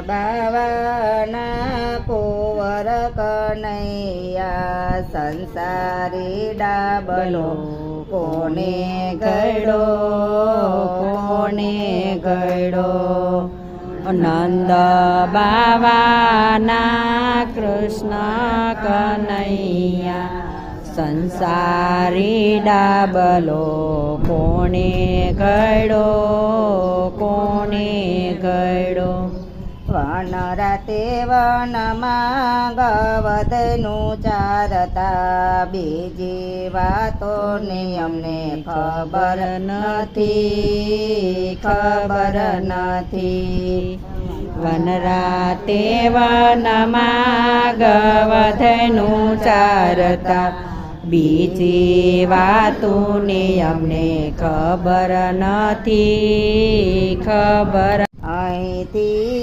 બાવાના કુંવર કનૈયા સંસારી ડાબલો કોને ગળો નંદ બાવાના કૃષ્ણ કનૈયા સંસારી ડાબલો કોને ગળો વન રાતે વનમાં ગવધનું ચારતા બીજી વાતોની અમને ખબર નથી વનરાતે વનમાં ગવધનું ચારતા બીજી વાતોની અમને ખબર નથી અહીંથી